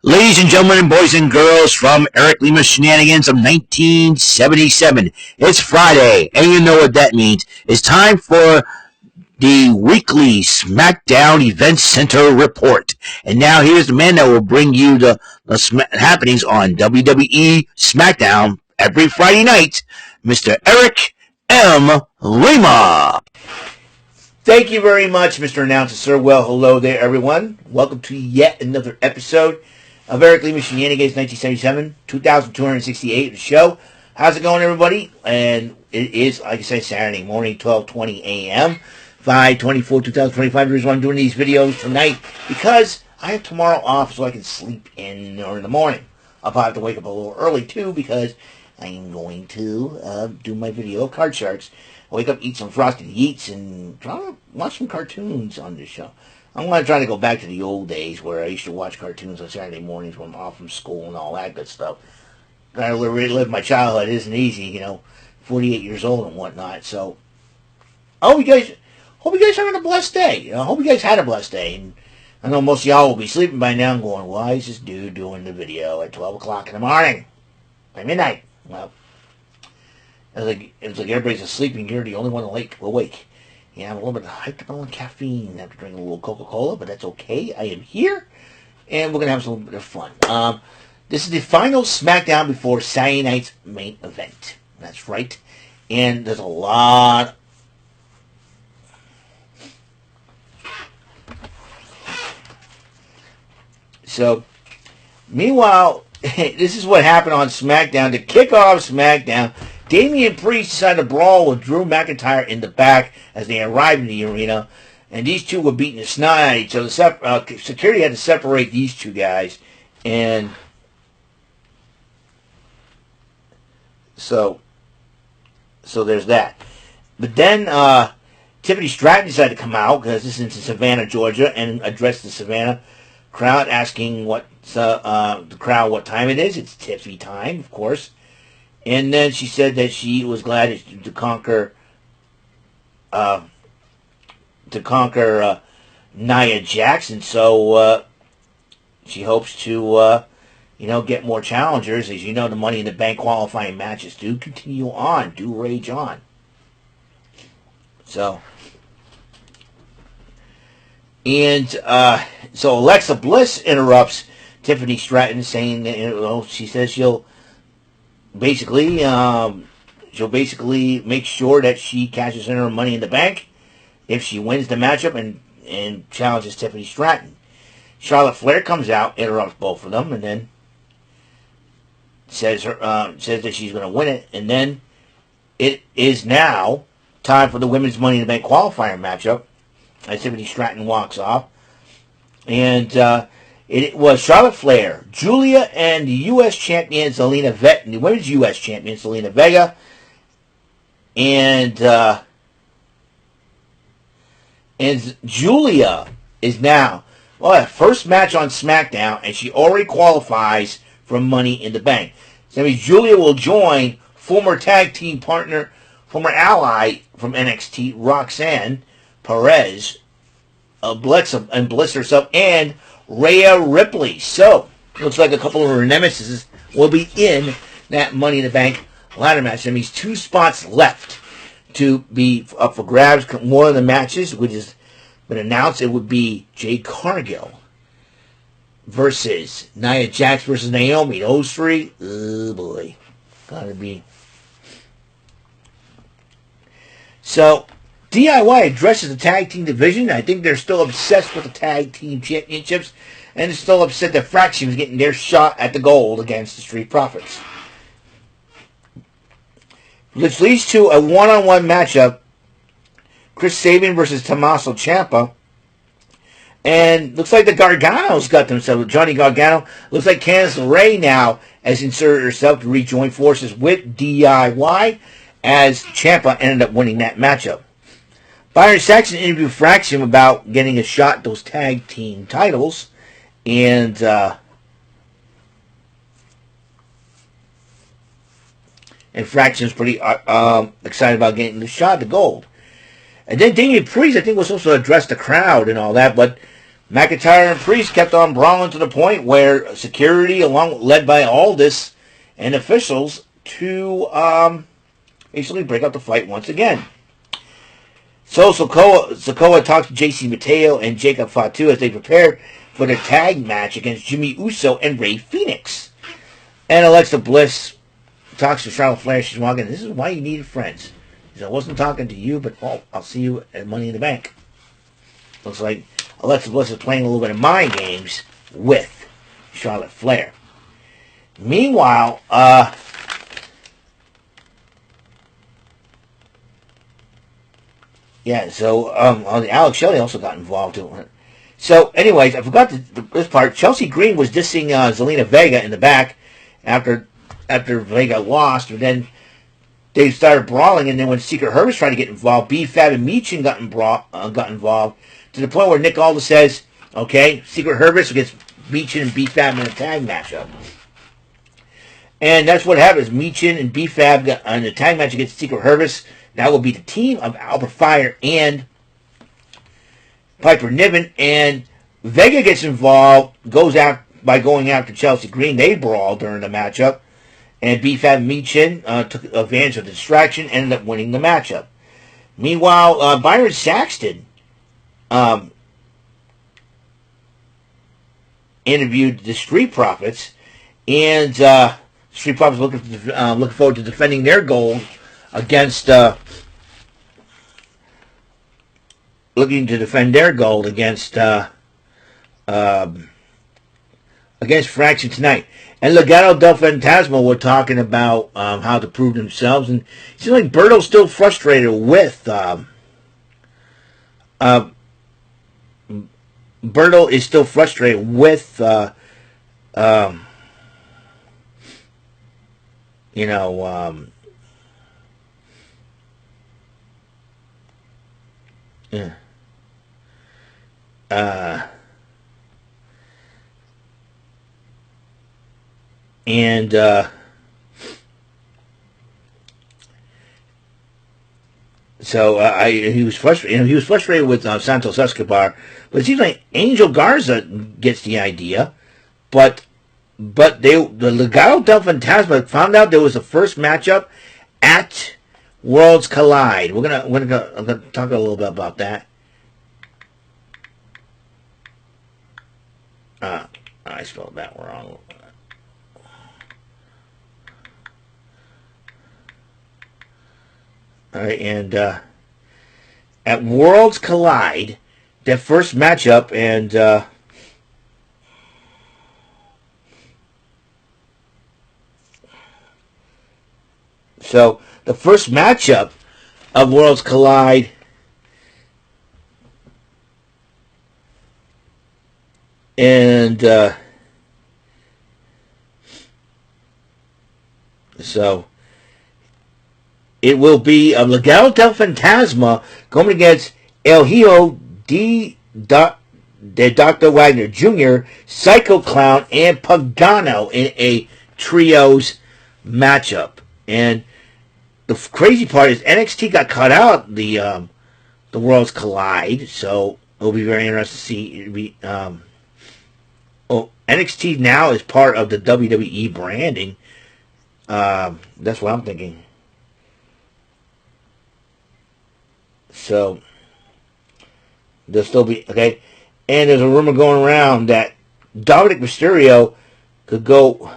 Ladies and gentlemen, boys and girls from Eric Lima Shenanigans of 1977. It's Friday, and you know what that means. It's time for the weekly SmackDown Event Center report. And now here's the man that will bring you the happenings on WWE SmackDown every Friday night, Mr. Eric M. Lima. Thank you very much, Mr. Announcer, sir. Well, hello there, everyone. Welcome to yet another episode of Eric Lima Shenanigans 1977, 2268 the show. How's it going, everybody? And it is, like I said, Saturday morning, 12:20 a.m., 5/24/2025. The reason why I'm doing these videos tonight, because I have tomorrow off so I can sleep in or in the morning. I'll probably have to wake up a little early, too, because I'm going to do my video, Card Sharks. I'll wake up, eat some Frosted Yeets, and try to watch some cartoons on this show. I'm going to try to go back to the old days where I used to watch cartoons on Saturday mornings when I'm off from school and all that good stuff. Trying to relive my childhood isn't easy, 48 years old and whatnot. So, I hope you guys are having a blessed day. I hope you guys had a blessed day. And I know most of y'all will be sleeping by now and going, why is this dude doing the video at 12 o'clock in the morning? By midnight. Well, it's like everybody's asleep and you're the only one awake. Yeah, I'm a little bit hyped up on caffeine after drinking a little Coca-Cola, but that's okay. I am here, and we're going to have some bit of fun. This is the final SmackDown before Saturday night's main event. That's right. And there's a lot. So, meanwhile, this is what happened on SmackDown. To kick off SmackDown, Damian Priest decided to brawl with Drew McIntyre in the back as they arrived in the arena, and these two were beating the snot out of each other. Security had to separate these two guys, and so there's that. But then Tiffany Stratton decided to come out, because this is in Savannah, Georgia, and address the Savannah crowd, asking the crowd what time it is. It's Tiffy time, of course. And then she said that she was glad to conquer Nia Jackson. So she hopes to get more challengers. As you know, the Money in the Bank qualifying matches do continue on, do rage on. So Alexa Bliss interrupts Tiffany Stratton, saying that she says she'll basically make sure that she cashes in her Money in the Bank if she wins the matchup and challenges Tiffany Stratton. Charlotte Flair comes out, interrupts both of them, and then says that she's going to win it. And then it is now time for the Women's Money in the Bank qualifier matchup as Tiffany Stratton walks off. And it was Charlotte Flair, Julia, and the U.S. champion Zelina Vega, the women's U.S. champion Zelina Vega, and Julia is now first match on SmackDown, and she already qualifies for Money in the Bank. So that means Julia will join former tag team partner, former ally from NXT, Roxanne Perez, Bliss herself, and Rhea Ripley. So, looks like a couple of her nemesis will be in that Money in the Bank ladder match. That means 2 spots left to be up for grabs. One of the matches, which has been announced, it would be Jade Cargill versus Nia Jax versus Naomi. Those three, oh boy, gotta be. So, DIY addresses the tag team division. I think they're still obsessed with the tag team championships, and they're still upset that Fraction was getting their shot at the gold against the Street Profits. Which leads to a one-on-one matchup. Chris Sabin versus Tommaso Ciampa. And looks like the Garganos got themselves. Johnny Gargano. Looks like Candice LeRae now has inserted herself to rejoin forces with DIY, as Ciampa ended up winning that matchup. Byron Saxton interviewed Fraction about getting a shot at those tag team titles, and Fraction's pretty excited about getting the shot at the gold. And then Damian Priest, I think, was supposed to address the crowd and all that, but McIntyre and Priest kept on brawling to the point where security, led by Aldis and officials, to basically break up the fight once again. So Sikoa talks to JC Mateo and Jacob Fatu as they prepare for the tag match against Jimmy Uso and Rey Fenix. And Alexa Bliss talks to Charlotte Flair. She's walking. This is why you needed friends. She said, I wasn't talking to you, but I'll see you at Money in the Bank. Looks like Alexa Bliss is playing a little bit of mind games with Charlotte Flair. Meanwhile, Alex Shelley also got involved. So, anyways, I forgot this part. Chelsea Green was dissing Zelina Vega in the back after Vega lost, and then they started brawling, and then when Secret Herbert tried to get involved, B-Fab and Michin got involved, to the point where Nick Aldis says, okay, Secret Herbert against Michin and B-Fab in a tag matchup. And that's what happens. Michin and B-Fab in a tag match against Secret Herbert. That will be the team of Albert Fire and Piper Niven. And Vega gets involved, goes out by going after Chelsea Green. They brawl during the matchup. And B-Fab and Michin took advantage of the distraction and ended up winning the matchup. Meanwhile, Byron Saxton interviewed the Street Profits, and Street Profits looking forward to defending their gold against against Fraction tonight. And Legado del Fantasma were talking about how to prove themselves, and it seems like Berto's still frustrated with Berto is still frustrated with he was frustrated. He was frustrated with Santos Escobar, but it seems like Angel Garza gets the idea. But the Legado del Fantasma found out there was the first matchup at Worlds Collide. I'm gonna talk a little bit about that. I spelled that wrong. All right, and at Worlds Collide, their first matchup, and so the first matchup of Worlds Collide and so it will be Legado del Fantasma going against El Hijo de Dr. Wagner Jr., Psycho Clown, and Pagano in a trios matchup. And the crazy part is NXT got cut out the Worlds Collide, so it'll be very interesting to see. NXT now is part of the WWE branding. That's what I'm thinking. So there'll still be okay. And there's a rumor going around that Dominic Mysterio could go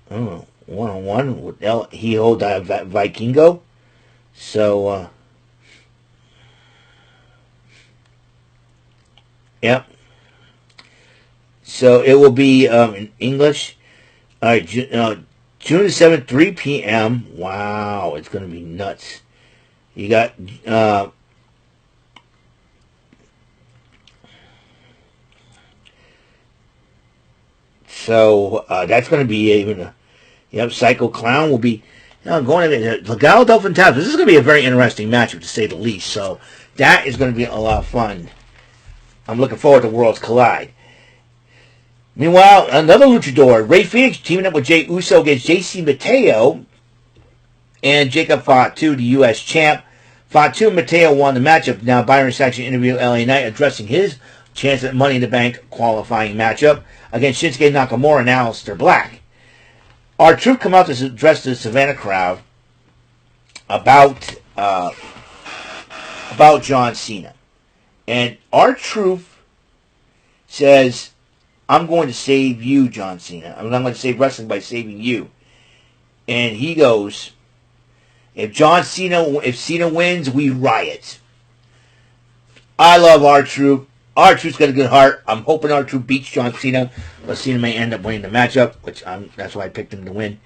one-on-one with El Hijo de Vikingo. So yep. So it will be in English. All right, June the 7th, 3 p.m. Wow, it's going to be nuts. You got that's going to be even Psycho Clown will be going to Legado del Fantasma. This is going to be a very interesting matchup to say the least. So that is going to be a lot of fun. I'm looking forward to Worlds Collide. Meanwhile, another luchador, Rey Fenix, teaming up with Jey Uso against JC Mateo and Jacob Fatu, the U.S. champ. Fatu and Mateo won the matchup. Now Byron Saxton interviewed LA Knight addressing his chance at Money in the Bank qualifying matchup against Shinsuke Nakamura and Aleister Black. R-Truth come out to address the Savannah crowd about John Cena. And R-Truth says, I'm going to save you, John Cena. I'm going to save wrestling by saving you. And he goes, if Cena wins, we riot. I love R-Truth. R-Truth's got a good heart. I'm hoping R-Truth beats John Cena, but Cena may end up winning the matchup, which that's why I picked him to win.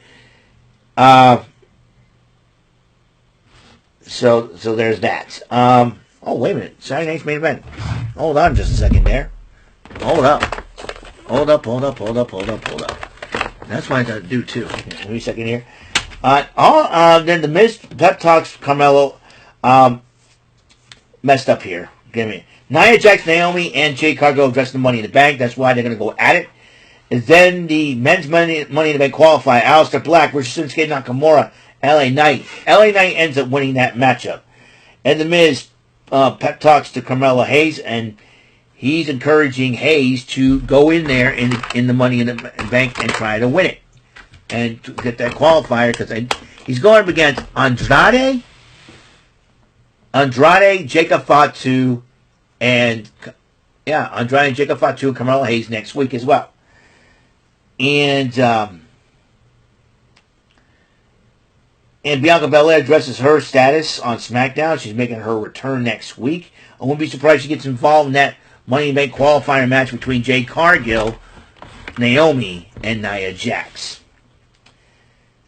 So there's that. Oh, wait a minute. Saturday night's main event. Hold on just a second there. Hold up. That's what I got to do, too. Give me a second here. Then the Miz pep talks Carmelo messed up here. Give me Nia Jax, Naomi, and Jade Cargill addressing the Money in the Bank. That's why they're going to go at it. And then the men's Money in the Bank qualifier, Aleister Black versus Shinsuke Nakamura, LA Knight. LA Knight ends up winning that matchup. And the Miz pep talks to Carmelo Hayes, and he's encouraging Hayes to go in there in the Money in the Bank and try to win it. And to get that qualifier, because he's going up against Andrade, Jacob Fatu, and Carmelo Hayes next week as well. And Bianca Belair addresses her status on SmackDown. She's making her return next week. I wouldn't be surprised if she gets involved in that Money in the Bank qualifier match between Jade Cargill, Naomi, and Nia Jax.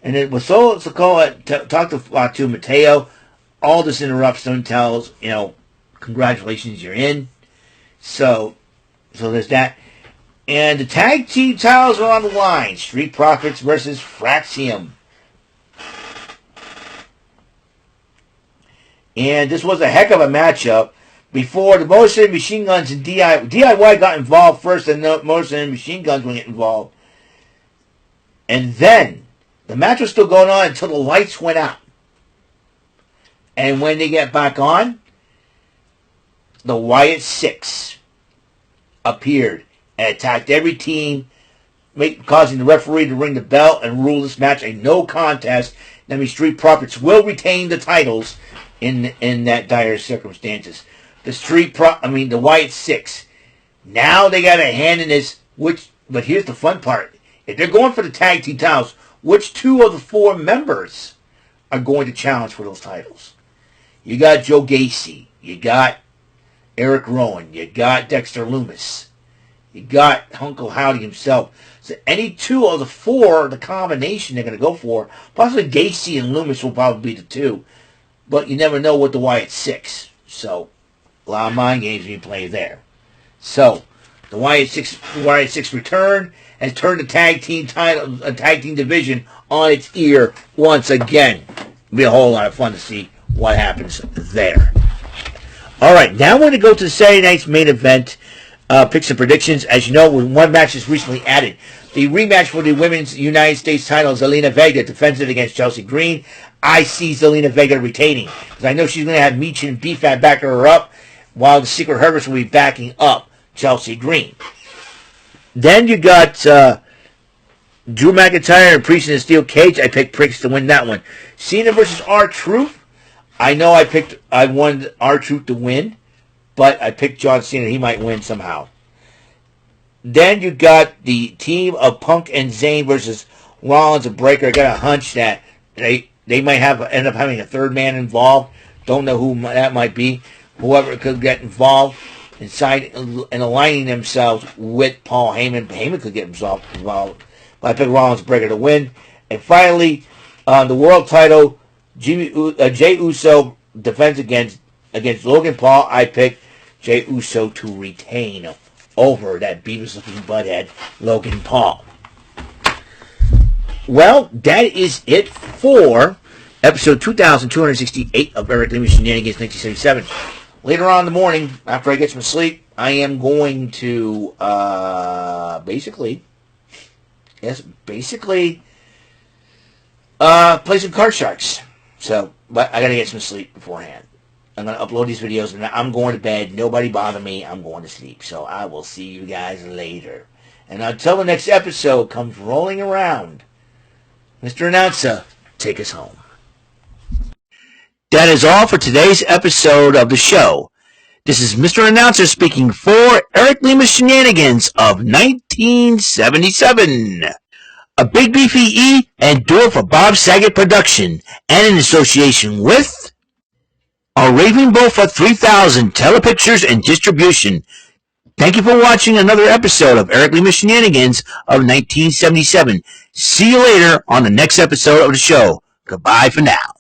And it was talk to Fatu Mateo. Aldis interrupts them, tells, congratulations, you're in. So there's that. And the tag team titles are on the line. Street Profits versus Fraxium. And this was a heck of a matchup. Before the Motor City Machine Guns and DIY got involved first, and the Motor City Machine Guns would get involved. And then the match was still going on until the lights went out. And when they get back on, the Wyatt Six appeared and attacked every team, causing the referee to ring the bell and rule this match a no contest. That means Street Profits will retain the titles in that dire circumstances. The Wyatt Six. Now they got a hand in this. But here's the fun part: if they're going for the tag team titles, which two of the four members are going to challenge for those titles? You got Joe Gacy. You got Eric Rowan. You got Dexter Lumis. You got Uncle Howdy himself. So any two of the four, the combination they're going to go for, possibly Gacy and Lumis will probably be the two. But you never know with the Wyatt Six. So a lot of mind games being played there. So the Wyatt Six return has turned the tag team division on its ear once again. It'll be a whole lot of fun to see what happens there. All right, now we're going to go to the Saturday night's main event. Picks and predictions. As you know, one match is recently added. The rematch for the Women's United States title, Zelina Vega defends it against Chelsea Green. I see Zelina Vega retaining, because I know she's going to have Meech and B-Fat backing her up, while the Secret Herberts will be backing up Chelsea Green. Then you got Drew McIntyre and Priest in a steel cage. I picked Priest to win that one. Cena versus R-Truth. I know I wanted R-Truth to win, but I picked John Cena. He might win somehow. Then you got the team of Punk and Zayn versus Rollins and Breaker. I got a hunch that they might end up having a third man involved. Don't know who that might be. Whoever could get involved inside and aligning themselves with Paul Heyman. Heyman could get involved. But I picked Rollins and Breaker to win. And finally, the world title, Jey Uso defends against Logan Paul. I picked Jey Uso to retain over that Beavis-looking butthead Logan Paul. Well, that is it for episode 2268 of Eric Lima Shenanigans 1977. Later on in the morning, after I get some sleep, I am going to basically play some Card Sharks. So, but I got to get some sleep beforehand. I'm going to upload these videos, and I'm going to bed. Nobody bother me. I'm going to sleep. So I will see you guys later. And until the next episode comes rolling around, Mr. Announcer, take us home. That is all for today's episode of the show. This is Mr. Announcer speaking for Eric Lima Shenanigans of 1977. A Big Beefy E and Do It for Bob Saget production, and in association with a Raving Bull for 3000 Telepictures and Distribution. Thank you for watching another episode of Eric Lima Shenanigans of 1977. See you later on the next episode of the show. Goodbye for now.